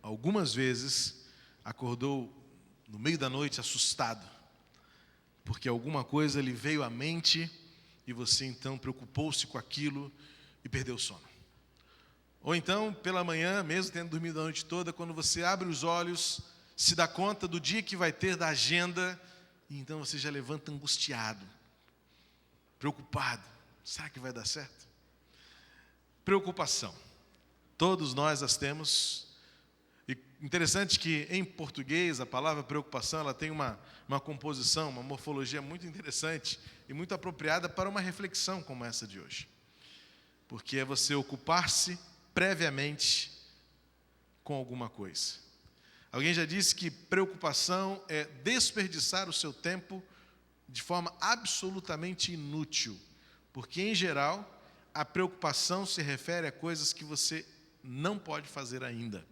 algumas vezes acordou no meio da noite assustado, porque alguma coisa lhe veio à mente e você então preocupou-se com aquilo e perdeu o sono. Ou então, pela manhã, mesmo tendo dormido a noite toda, quando você abre os olhos, se dá conta do dia que vai ter, da agenda, e então você já levanta angustiado, preocupado. Será que vai dar certo? Preocupação. Todos nós as temos. E interessante que em português a palavra preocupação ela tem uma composição, uma morfologia muito interessante e muito apropriada para uma reflexão como essa de hoje. Porque é você ocupar-se previamente com alguma coisa. Alguém já disse que preocupação é desperdiçar o seu tempo de forma absolutamente inútil. Porque, em geral, a preocupação se refere a coisas que você não pode fazer ainda.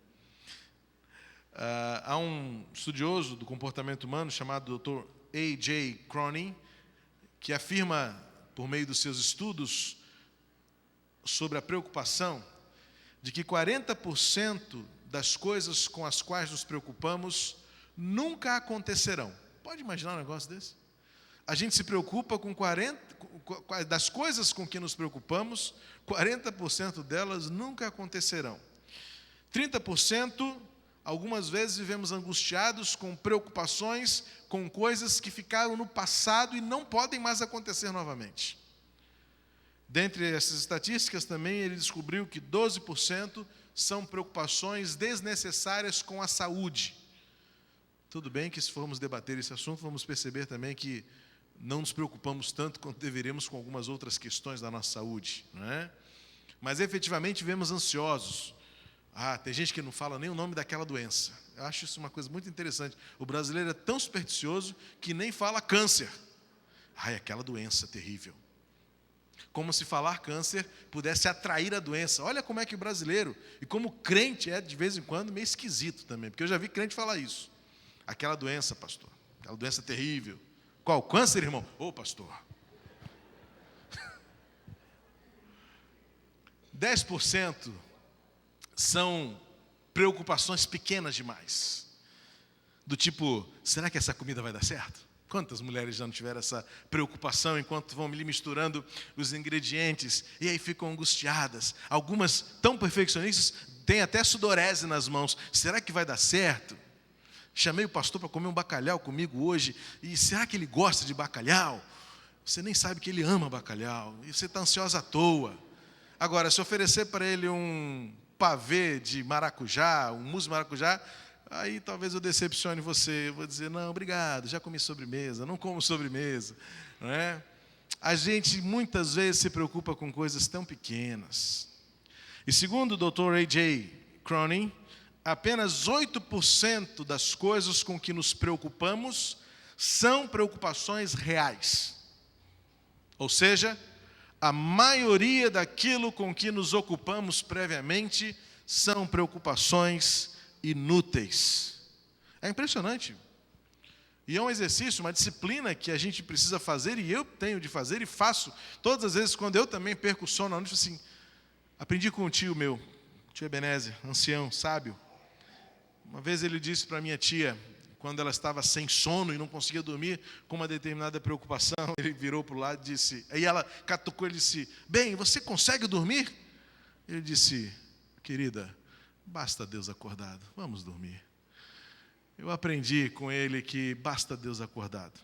Há um estudioso do comportamento humano chamado Dr. A.J. Cronin, que afirma, por meio dos seus estudos sobre a preocupação, de que 40% das coisas com as quais nos preocupamos nunca acontecerão. Pode imaginar um negócio desse? A gente se preocupa com 40%, das coisas com que nos preocupamos, 40% delas nunca acontecerão. 30%, algumas vezes vivemos angustiados com preocupações, com coisas que ficaram no passado e não podem mais acontecer novamente. Dentre essas estatísticas também ele descobriu que 12% são preocupações desnecessárias com a saúde. Tudo bem que se formos debater esse assunto, vamos perceber também que não nos preocupamos tanto quanto deveríamos com algumas outras questões da nossa saúde, não é? Mas efetivamente vivemos ansiosos. Tem gente que não fala nem o nome daquela doença. Eu acho isso uma coisa muito interessante. O brasileiro é tão supersticioso que nem fala câncer. Aquela doença terrível. Como se falar câncer pudesse atrair a doença. Olha como é que o brasileiro, e como crente é de vez em quando meio esquisito também, porque eu já vi crente falar isso. Aquela doença, pastor, aquela doença terrível. Qual? Câncer, irmão? Pastor. 10% são preocupações pequenas demais. Do tipo, será que essa comida vai dar certo? Quantas mulheres já não tiveram essa preocupação enquanto vão ali misturando os ingredientes e aí ficam angustiadas? Algumas tão perfeccionistas têm até sudorese nas mãos. Será que vai dar certo? Chamei o pastor para comer um bacalhau comigo hoje. E será que ele gosta de bacalhau? Você nem sabe que ele ama bacalhau. E você está ansiosa à toa. Agora, se oferecer para ele um pavê de maracujá, um mousse de maracujá, aí talvez eu decepcione você. Eu vou dizer, não, obrigado, já comi sobremesa, não como sobremesa. Não é? A gente muitas vezes se preocupa com coisas tão pequenas. E segundo o Dr. A.J. Cronin, apenas 8% das coisas com que nos preocupamos são preocupações reais. Ou seja, a maioria daquilo com que nos ocupamos previamente são preocupações inúteis. É impressionante. E é um exercício, uma disciplina que a gente precisa fazer, e eu tenho de fazer e faço todas as vezes quando eu também perco o sono à noite. Assim, aprendi com um tio meu, tio Ebenezer, ancião, sábio. Uma vez ele disse para minha tia, quando ela estava sem sono e não conseguia dormir, com uma determinada preocupação, ele virou para o lado e disse, aí ela catucou, ele disse, bem, você consegue dormir? Ele disse, querida, basta Deus acordado, vamos dormir. Eu aprendi com ele que basta Deus acordado.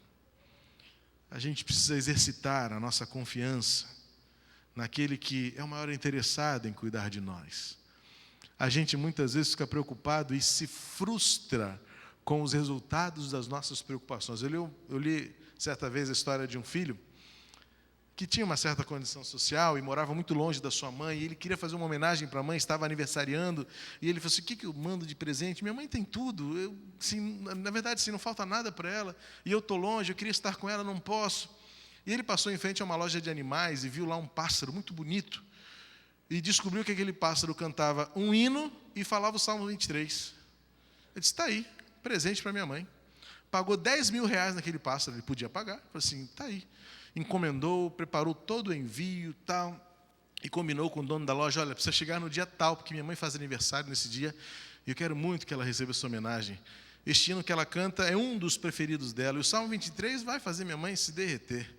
A gente precisa exercitar a nossa confiança naquele que é o maior interessado em cuidar de nós. A gente muitas vezes fica preocupado e se frustra com os resultados das nossas preocupações. Eu li certa vez a história de um filho que tinha uma certa condição social e morava muito longe da sua mãe, e ele queria fazer uma homenagem para a mãe, estava aniversariando, e ele falou assim, o que eu mando de presente? Minha mãe tem tudo, na verdade, não falta nada para ela, e eu estou longe, eu queria estar com ela, não posso. E ele passou em frente a uma loja de animais e viu lá um pássaro muito bonito, e descobriu que aquele pássaro cantava um hino e falava o Salmo 23. Ele disse, está aí, presente para minha mãe. Pagou 10 mil reais naquele pássaro, ele podia pagar. Falou assim, está aí. Encomendou, preparou todo o envio, tal. e combinou com o dono da loja: olha, precisa chegar no dia tal, porque minha mãe faz aniversário nesse dia, e eu quero muito que ela receba essa homenagem. Este hino que ela canta é um dos preferidos dela, e o Salmo 23 vai fazer minha mãe se derreter.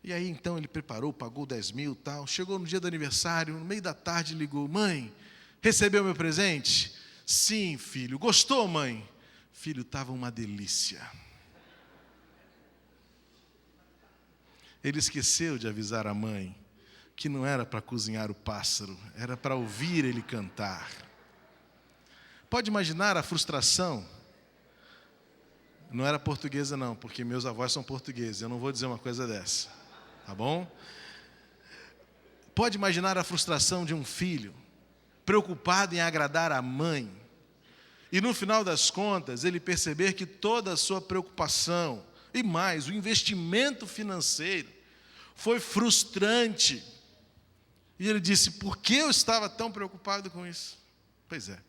E aí, então, ele preparou, pagou 10 mil, tal. Chegou no dia do aniversário, no meio da tarde, ligou: mãe, recebeu meu presente? Sim, filho. Gostou, mãe? Filho, estava uma delícia. Ele esqueceu de avisar a mãe que não era para cozinhar o pássaro, era para ouvir ele cantar. Pode imaginar a frustração? Não era portuguesa não, porque meus avós são portugueses, eu não vou dizer uma coisa dessa, tá bom? Pode imaginar a frustração de um filho, preocupado em agradar a mãe, e no final das contas, ele perceber que toda a sua preocupação, e mais, o investimento financeiro, foi frustrante. E ele disse: por que eu estava tão preocupado com isso? Pois é.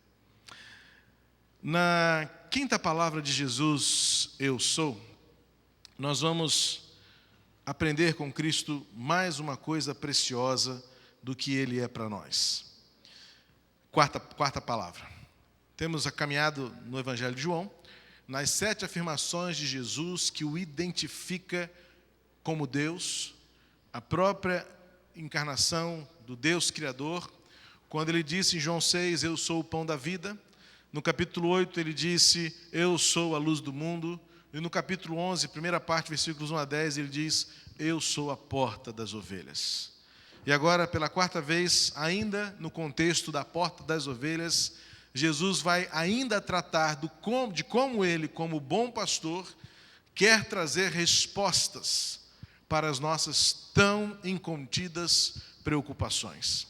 Na quinta palavra de Jesus, eu sou, nós vamos aprender com Cristo mais uma coisa preciosa do que Ele é para nós. Quarta palavra. Temos caminhado no Evangelho de João, nas 7 afirmações de Jesus que o identifica como Deus, a própria encarnação do Deus Criador. Quando ele disse em João 6, eu sou o pão da vida. No capítulo 8 ele disse, eu sou a luz do mundo. E no capítulo 11, primeira parte, versículos 1 a 10, ele diz, eu sou a porta das ovelhas. E agora, pela 4ª vez, ainda no contexto da porta das ovelhas, Jesus vai ainda tratar de como ele, como bom pastor, quer trazer respostas para as nossas tão incontidas preocupações.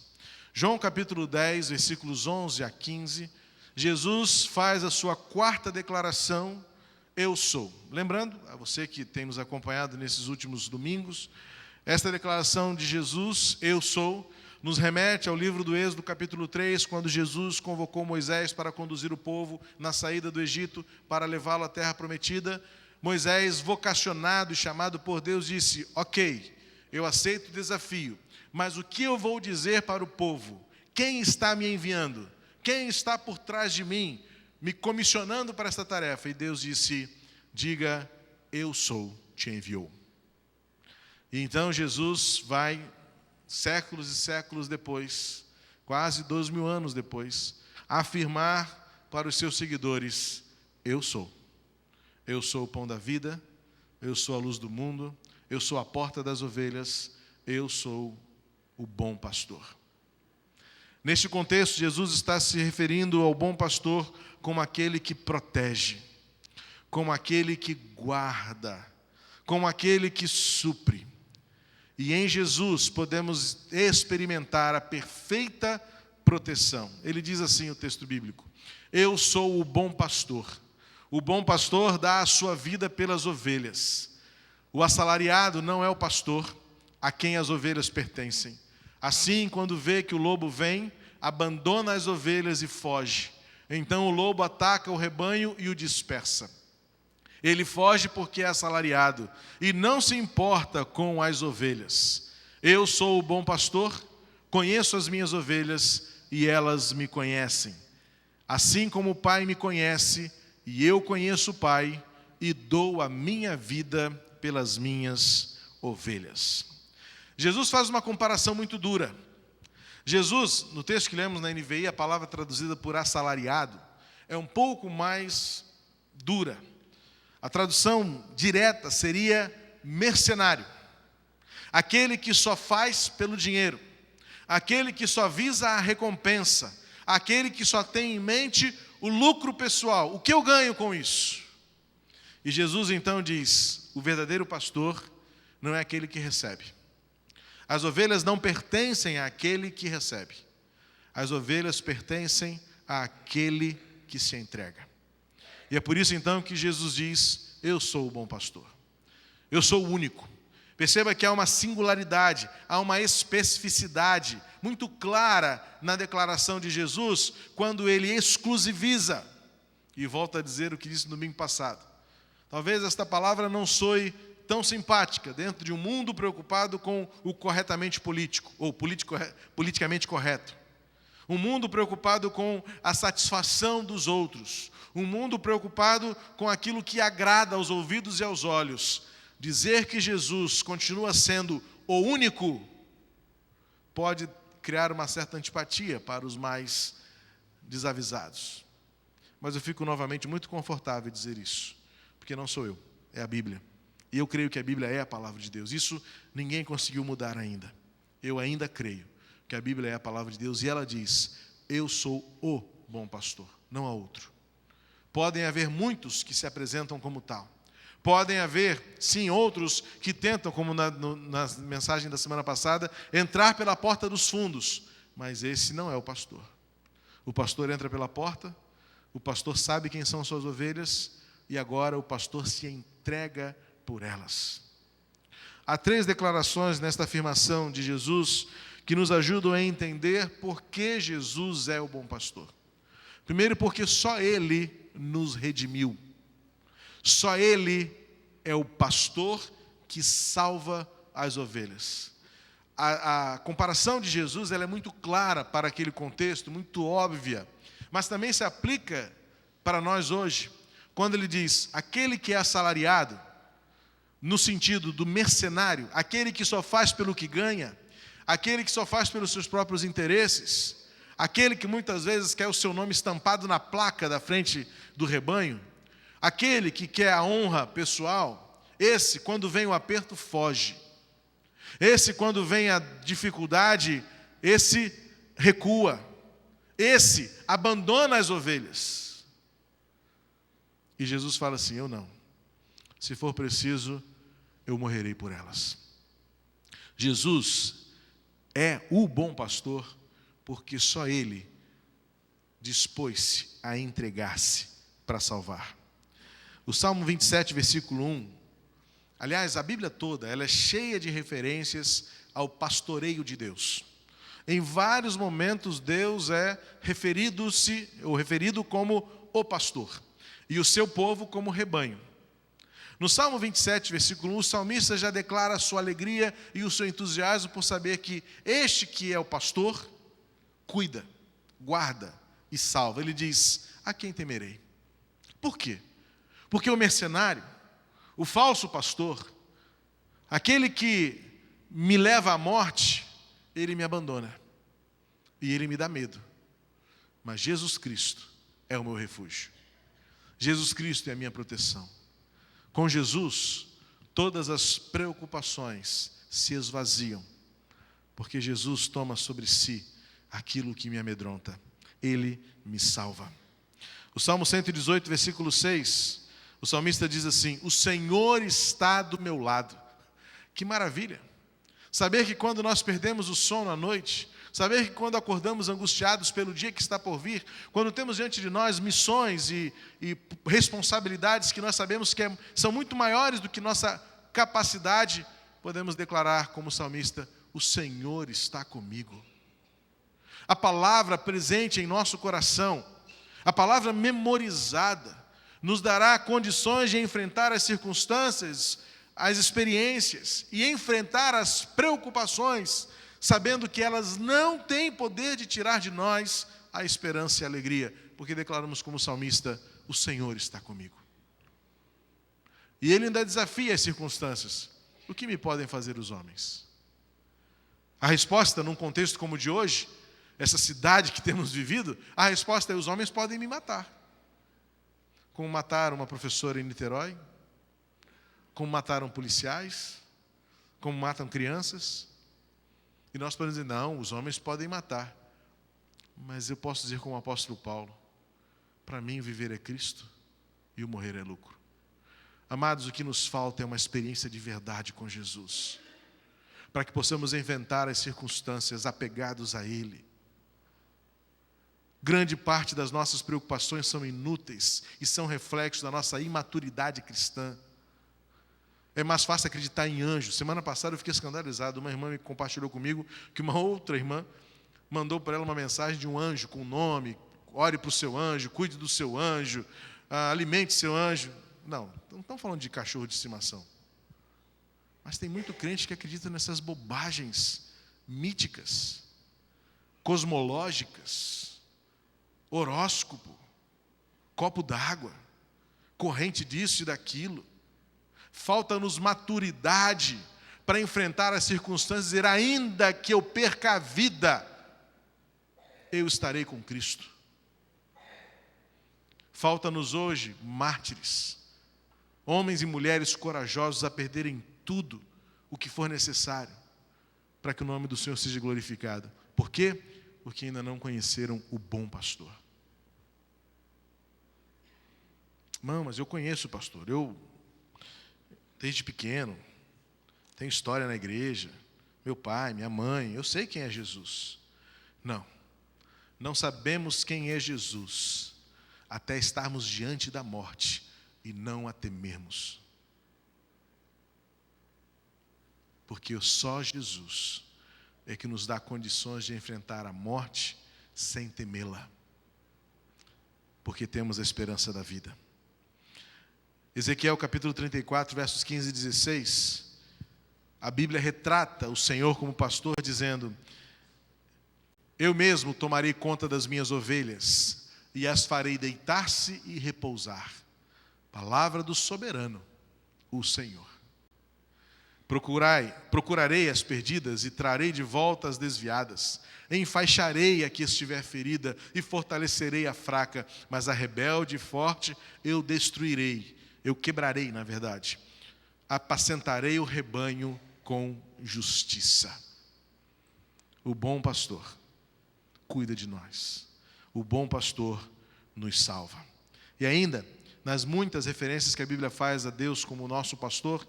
João capítulo 10, versículos 11 a 15, Jesus faz a sua 4ª declaração, eu sou. Lembrando, a você que tem nos acompanhado nesses últimos domingos, esta declaração de Jesus, eu sou, nos remete ao livro do Êxodo, capítulo 3, quando Jesus convocou Moisés para conduzir o povo na saída do Egito, para levá-lo à terra prometida. Moisés, vocacionado e chamado por Deus, disse, ok, eu aceito o desafio, mas o que eu vou dizer para o povo? Quem está me enviando? Quem está por trás de mim, me comissionando para esta tarefa? E Deus disse, diga, eu sou, te enviou. E então Jesus vai, séculos e séculos depois, quase 2.000 anos depois, afirmar para os seus seguidores, eu sou. Eu sou o pão da vida, eu sou a luz do mundo, eu sou a porta das ovelhas, eu sou o bom pastor. Neste contexto, Jesus está se referindo ao bom pastor como aquele que protege, como aquele que guarda, como aquele que supre. E em Jesus podemos experimentar a perfeita proteção. Ele diz assim o texto bíblico, eu sou o bom pastor. O bom pastor dá a sua vida pelas ovelhas. O assalariado não é o pastor a quem as ovelhas pertencem. Assim, quando vê que o lobo vem, abandona as ovelhas e foge. Então o lobo ataca o rebanho e o dispersa. Ele foge porque é assalariado e não se importa com as ovelhas. Eu sou o bom pastor, conheço as minhas ovelhas e elas me conhecem. Assim como o Pai me conhece e eu conheço o Pai e dou a minha vida pelas minhas ovelhas. Jesus faz uma comparação muito dura. Jesus, no texto que lemos na NVI, a palavra traduzida por assalariado, é um pouco mais dura. A tradução direta seria mercenário. Aquele que só faz pelo dinheiro. Aquele que só visa a recompensa. Aquele que só tem em mente o lucro pessoal. O que eu ganho com isso? E Jesus então diz, o verdadeiro pastor não é aquele que recebe. As ovelhas não pertencem àquele que recebe. As ovelhas pertencem àquele que se entrega. E é por isso então que Jesus diz, eu sou o bom pastor. Eu sou o único. Perceba que há uma singularidade, há uma especificidade muito clara na declaração de Jesus, quando ele exclusiviza. E volta a dizer o que disse no domingo passado. Talvez esta palavra não soe tão simpática dentro de um mundo preocupado com o corretamente político, ou politicamente correto. Um mundo preocupado com a satisfação dos outros. Um mundo preocupado com aquilo que agrada aos ouvidos e aos olhos. Dizer que Jesus continua sendo o único pode criar uma certa antipatia para os mais desavisados. Mas eu fico novamente muito confortável em dizer isso, porque não sou eu, é a Bíblia. E eu creio que a Bíblia é a palavra de Deus. Isso ninguém conseguiu mudar ainda. Eu ainda creio que a Bíblia é a palavra de Deus, e ela diz: eu sou o bom pastor, não há outro. Podem haver muitos que se apresentam como tal. Podem haver, sim, outros que tentam, como na mensagem da semana passada, entrar pela porta dos fundos. Mas esse não é o pastor. O pastor entra pela porta, o pastor sabe quem são suas ovelhas, e agora o pastor se entrega por elas. Há 3 declarações nesta afirmação de Jesus que nos ajudam a entender por que Jesus é o bom pastor. Primeiro, porque só Ele nos redimiu. Só Ele é o pastor que salva as ovelhas. A comparação de Jesus ela é muito clara para aquele contexto, muito óbvia, mas também se aplica para nós hoje, quando Ele diz: aquele que é assalariado, no sentido do mercenário, aquele que só faz pelo que ganha, aquele que só faz pelos seus próprios interesses, aquele que muitas vezes quer o seu nome estampado na placa da frente do rebanho, aquele que quer a honra pessoal, esse, quando vem o aperto, foge. Esse, quando vem a dificuldade, esse recua. Esse abandona as ovelhas. E Jesus fala assim: eu não. Se for preciso, eu morrerei por elas. Jesus é o bom pastor, porque só Ele dispôs-se a entregar-se para salvar. O Salmo 27, versículo 1, aliás, a Bíblia toda, ela é cheia de referências ao pastoreio de Deus. Em vários momentos, Deus é referido como o pastor, e o seu povo como rebanho. No Salmo 27, versículo 1, o salmista já declara a sua alegria e o seu entusiasmo por saber que este que é o pastor, cuida, guarda e salva. Ele diz: a quem temerei? Por quê? Porque o mercenário, o falso pastor, aquele que me leva à morte, ele me abandona e ele me dá medo. Mas Jesus Cristo é o meu refúgio. Jesus Cristo é a minha proteção. Com Jesus, todas as preocupações se esvaziam, porque Jesus toma sobre si aquilo que me amedronta. Ele me salva. O Salmo 118, versículo 6, o salmista diz assim: o Senhor está do meu lado. Que maravilha! Saber que quando nós perdemos o sono à noite, saber que quando acordamos angustiados pelo dia que está por vir, quando temos diante de nós missões e responsabilidades que nós sabemos que são muito maiores do que nossa capacidade, podemos declarar como salmista: o Senhor está comigo. A palavra presente em nosso coração, a palavra memorizada, nos dará condições de enfrentar as circunstâncias, as experiências e enfrentar as preocupações, sabendo que elas não têm poder de tirar de nós a esperança e a alegria, porque declaramos como salmista: o Senhor está comigo. E ele ainda desafia as circunstâncias: o que me podem fazer os homens? A resposta, num contexto como o de hoje, essa cidade que temos vivido, a resposta é: os homens podem me matar. Como mataram uma professora em Niterói, como mataram policiais, como matam crianças. E nós podemos dizer: não, os homens podem matar. Mas eu posso dizer como o apóstolo Paulo: para mim viver é Cristo e o morrer é lucro. Amados, o que nos falta é uma experiência de verdade com Jesus, para que possamos enfrentar as circunstâncias apegados a Ele. Grande parte das nossas preocupações são inúteis e são reflexos da nossa imaturidade cristã. É mais fácil acreditar em anjos. Semana passada eu fiquei escandalizado. Uma irmã me compartilhou comigo que uma outra irmã mandou para ela uma mensagem de um anjo com o nome: ore para o seu anjo, cuide do seu anjo, alimente seu anjo. Não estamos falando de cachorro de estimação. Mas tem muito crente que acredita nessas bobagens míticas, cosmológicas, horóscopo, copo d'água, corrente disso e daquilo. Falta-nos maturidade para enfrentar as circunstâncias e dizer, ainda que eu perca a vida, eu estarei com Cristo. Falta-nos hoje mártires, homens e mulheres corajosos a perderem tudo o que for necessário para que o nome do Senhor seja glorificado. Por quê? Porque ainda não conheceram o bom pastor. Não, mas eu conheço o pastor, eu desde pequeno tenho história na igreja, meu pai, minha mãe, eu sei quem é Jesus. Não sabemos quem é Jesus até estarmos diante da morte e não a temermos. Porque só Jesus é que nos dá condições de enfrentar a morte sem temê-la. Porque temos a esperança da vida. Ezequiel capítulo 34, versos 15 e 16, a Bíblia retrata o Senhor como pastor, dizendo: eu mesmo tomarei conta das minhas ovelhas, e as farei deitar-se e repousar. Palavra do soberano, o Senhor. Procurarei as perdidas e trarei de volta as desviadas. Enfaixarei a que estiver ferida e fortalecerei a fraca, mas a rebelde e forte eu destruirei. Eu quebrarei, na verdade. Apacentarei o rebanho com justiça. O bom pastor cuida de nós. O bom pastor nos salva. E ainda, nas muitas referências que a Bíblia faz a Deus como nosso pastor,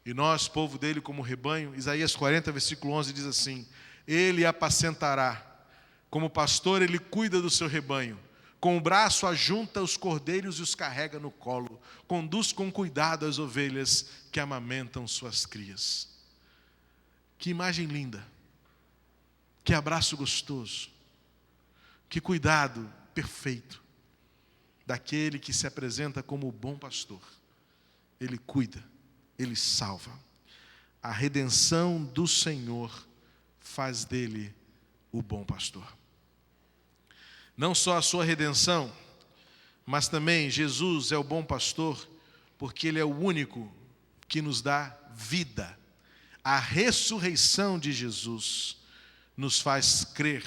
e nós, povo dele, como rebanho, Isaías 40, versículo 11, diz assim: ele apacentará, como pastor ele cuida do seu rebanho, com o braço ajunta os cordeiros e os carrega no colo, conduz com cuidado as ovelhas que amamentam suas crias. Que imagem linda, que abraço gostoso, que cuidado perfeito daquele que se apresenta como o bom pastor. Ele cuida, ele salva. A redenção do Senhor faz dele o bom pastor. Não só a sua redenção, mas também Jesus é o bom pastor, porque ele é o único que nos dá vida. A ressurreição de Jesus nos faz crer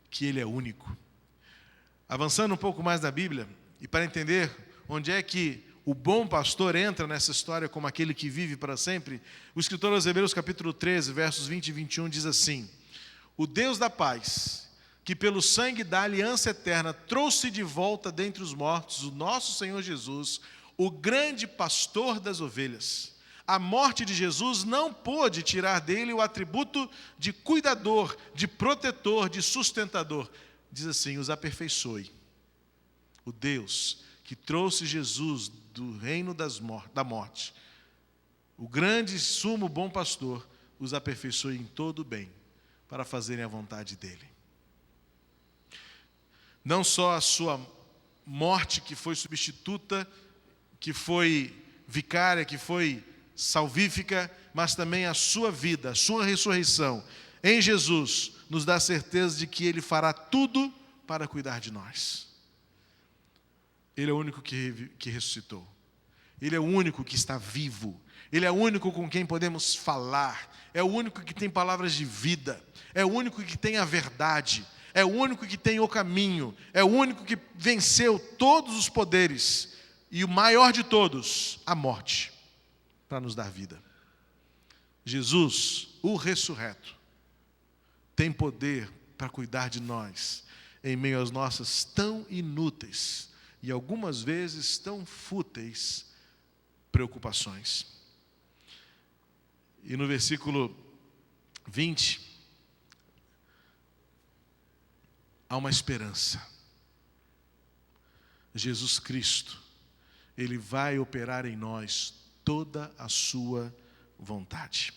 que ele é único. Avançando um pouco mais na Bíblia, e para entender onde é que o bom pastor entra nessa história como aquele que vive para sempre, o escritor aos Hebreus capítulo 13, versos 20 e 21 diz assim: o Deus da paz, que pelo sangue da aliança eterna trouxe de volta dentre os mortos o nosso Senhor Jesus, o grande pastor das ovelhas. A morte de Jesus não pôde tirar dele o atributo de cuidador, de protetor, de sustentador. Diz assim: os aperfeiçoe. O Deus que trouxe Jesus do reino da morte, o grande sumo bom pastor, os aperfeiçoe em todo o bem, para fazerem a vontade dele. Não só a sua morte, que foi substituta, que foi vicária, que foi salvífica, mas também a sua vida, a sua ressurreição em Jesus, nos dá certeza de que ele fará tudo para cuidar de nós. Ele é o único que ressuscitou. Ele é o único que está vivo. Ele é o único com quem podemos falar. É o único que tem palavras de vida. É o único que tem a verdade. É o único que tem o caminho. É o único que venceu todos os poderes. E o maior de todos, a morte, para nos dar vida. Jesus, o ressurreto, tem poder para cuidar de nós em meio às nossas tão inúteis e algumas vezes tão fúteis preocupações. E no versículo 20, há uma esperança. Jesus Cristo, ele vai operar em nós toda a sua vontade.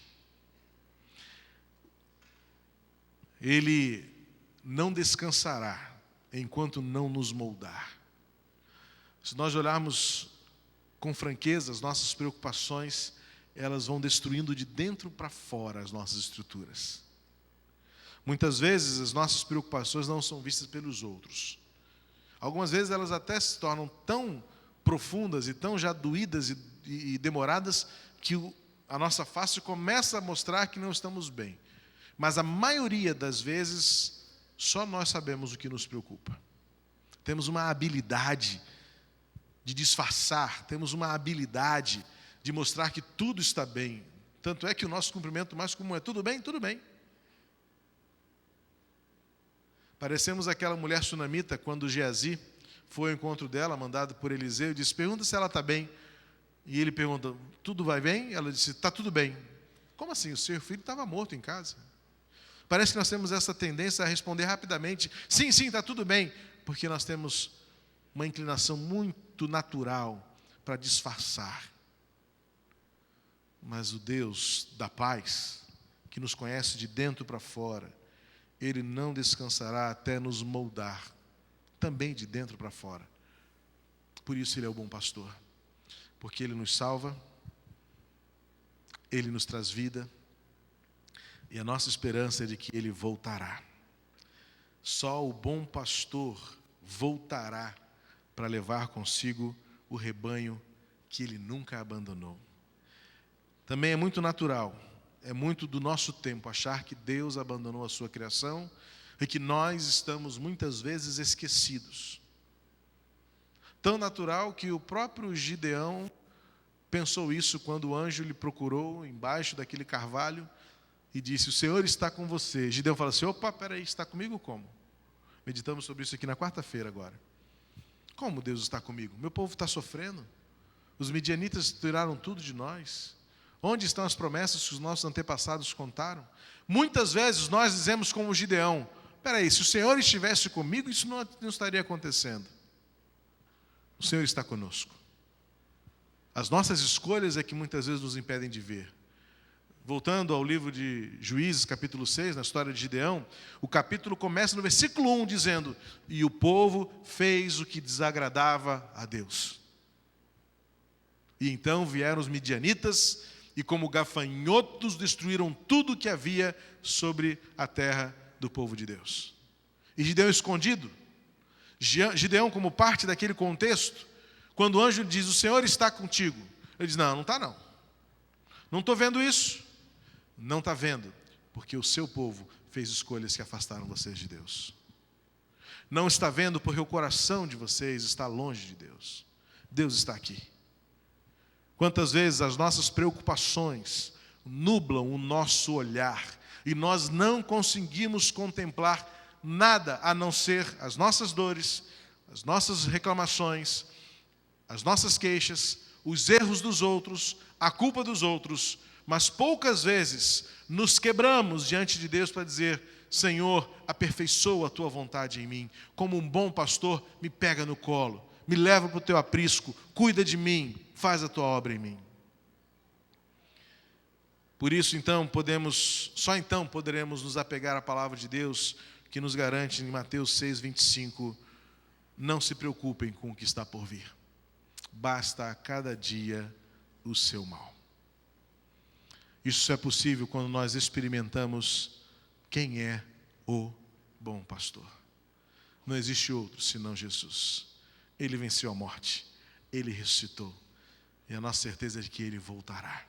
Ele não descansará enquanto não nos moldar. Se nós olharmos com franqueza as nossas preocupações, elas vão destruindo de dentro para fora as nossas estruturas. Muitas vezes as nossas preocupações não são vistas pelos outros. Algumas vezes elas até se tornam tão profundas e tão já doídas e demoradas que a nossa face começa a mostrar que não estamos bem. Mas a maioria das vezes, só nós sabemos o que nos preocupa. Temos uma habilidade de disfarçar, temos uma habilidade de mostrar que tudo está bem. Tanto é que o nosso cumprimento mais comum é: tudo bem? Tudo bem. Parecemos aquela mulher sunamita quando Geazi foi ao encontro dela, mandado por Eliseu, e disse: pergunta se ela está bem. E ele pergunta: tudo vai bem? Ela disse: está tudo bem. Como assim? O seu filho estava morto em casa. Parece que nós temos essa tendência a responder rapidamente: sim, está tudo bem, porque nós temos uma inclinação muito natural para disfarçar. Mas o Deus da paz, que nos conhece de dentro para fora, Ele não descansará até nos moldar, também de dentro para fora. Por isso Ele é o bom pastor, porque Ele nos salva, Ele nos traz vida, e a nossa esperança é de que Ele voltará. Só o bom pastor voltará para levar consigo o rebanho que Ele nunca abandonou. Também é muito natural, é muito do nosso tempo achar que Deus abandonou a sua criação e que nós estamos muitas vezes esquecidos. Tão natural que o próprio Gideão pensou isso quando o anjo lhe procurou embaixo daquele carvalho e disse: o Senhor está com você. Gideão fala assim: opa, peraí, está comigo como? Meditamos sobre isso aqui na quarta-feira agora. Como Deus está comigo? Meu povo está sofrendo. Os midianitas tiraram tudo de nós. Onde estão as promessas que os nossos antepassados contaram? Muitas vezes nós dizemos como Gideão: peraí, se o Senhor estivesse comigo, isso não estaria acontecendo. O Senhor está conosco. As nossas escolhas é que muitas vezes nos impedem de ver. Voltando ao livro de Juízes, capítulo 6, na história de Gideão, o capítulo começa no versículo 1, dizendo: e o povo fez o que desagradava a Deus. E então vieram os midianitas, e como gafanhotos destruíram tudo que havia sobre a terra do povo de Deus. E Gideão escondido, Gideão como parte daquele contexto, quando o anjo diz: o Senhor está contigo, ele diz: não está não. Não estou vendo isso. Não está vendo, porque o seu povo fez escolhas que afastaram vocês de Deus. Não está vendo porque o coração de vocês está longe de Deus. Deus está aqui. Quantas vezes as nossas preocupações nublam o nosso olhar e nós não conseguimos contemplar nada a não ser as nossas dores, as nossas reclamações, as nossas queixas, os erros dos outros, a culpa dos outros, mas poucas vezes nos quebramos diante de Deus para dizer: Senhor, aperfeiçoa a tua vontade em mim. Como um bom pastor, me pega no colo, me leva para o teu aprisco, cuida de mim, faz a tua obra em mim. Por isso, então, só então poderemos nos apegar à palavra de Deus, que nos garante em Mateus 6:25, não se preocupem com o que está por vir. Basta a cada dia o seu mal. Isso é possível quando nós experimentamos quem é o bom pastor. Não existe outro senão Jesus. Ele venceu a morte, Ele ressuscitou, e a nossa certeza é de que Ele voltará.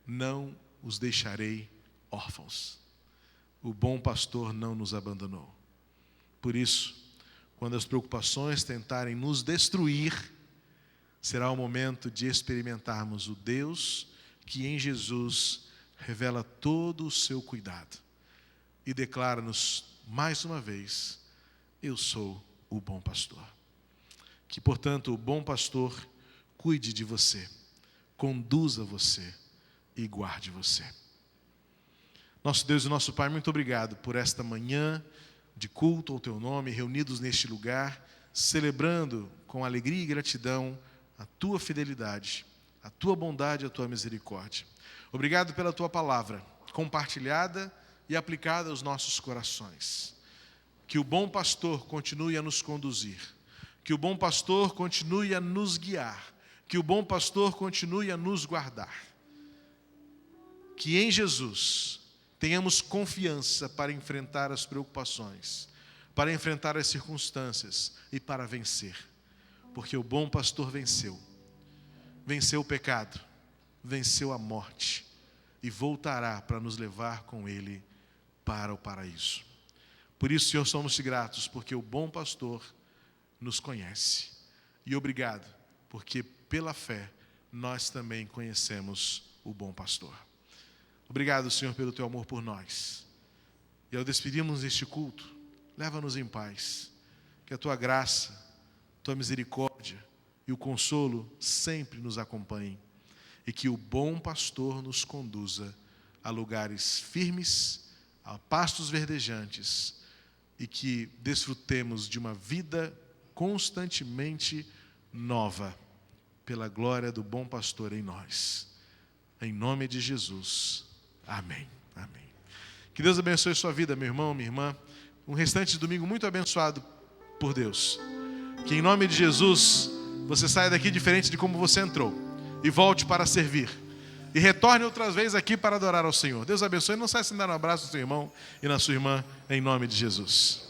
Não os deixarei órfãos. O bom pastor não nos abandonou. Por isso, quando as preocupações tentarem nos destruir, será o momento de experimentarmos o Deus que em Jesus revela todo o seu cuidado e declara-nos mais uma vez: eu sou o bom pastor. Que, portanto, o bom pastor cuide de você, conduza você e guarde você. Nosso Deus e nosso Pai, muito obrigado por esta manhã de culto ao Teu nome, reunidos neste lugar, celebrando com alegria e gratidão a Tua fidelidade, a Tua bondade e a Tua misericórdia. Obrigado pela Tua palavra, compartilhada e aplicada aos nossos corações. Que o bom pastor continue a nos conduzir, que o bom pastor continue a nos guiar, que o bom pastor continue a nos guardar. que em Jesus tenhamos confiança para enfrentar as preocupações, para enfrentar as circunstâncias e para vencer. Porque o bom pastor venceu. Venceu o pecado, venceu a morte e voltará para nos levar com Ele para o paraíso. Por isso, Senhor, somos-te gratos, porque o bom pastor nos conhece. E obrigado, porque pela fé nós também conhecemos o bom pastor. Obrigado, Senhor, pelo teu amor por nós. E ao despedirmos este culto, leva-nos em paz. Que a tua graça, tua misericórdia e o consolo sempre nos acompanhem. E que o bom pastor nos conduza a lugares firmes, a pastos verdejantes, e que desfrutemos de uma vida constantemente nova, pela glória do bom pastor em nós. Em nome de Jesus. Amém. Amém. Que Deus abençoe sua vida, meu irmão, minha irmã. Um restante de domingo muito abençoado por Deus. Que em nome de Jesus você saia daqui diferente de como você entrou. E volte para servir. E retorne outras vezes aqui para adorar ao Senhor. Deus abençoe. Não saia sem dar um abraço no seu irmão e na sua irmã, em nome de Jesus.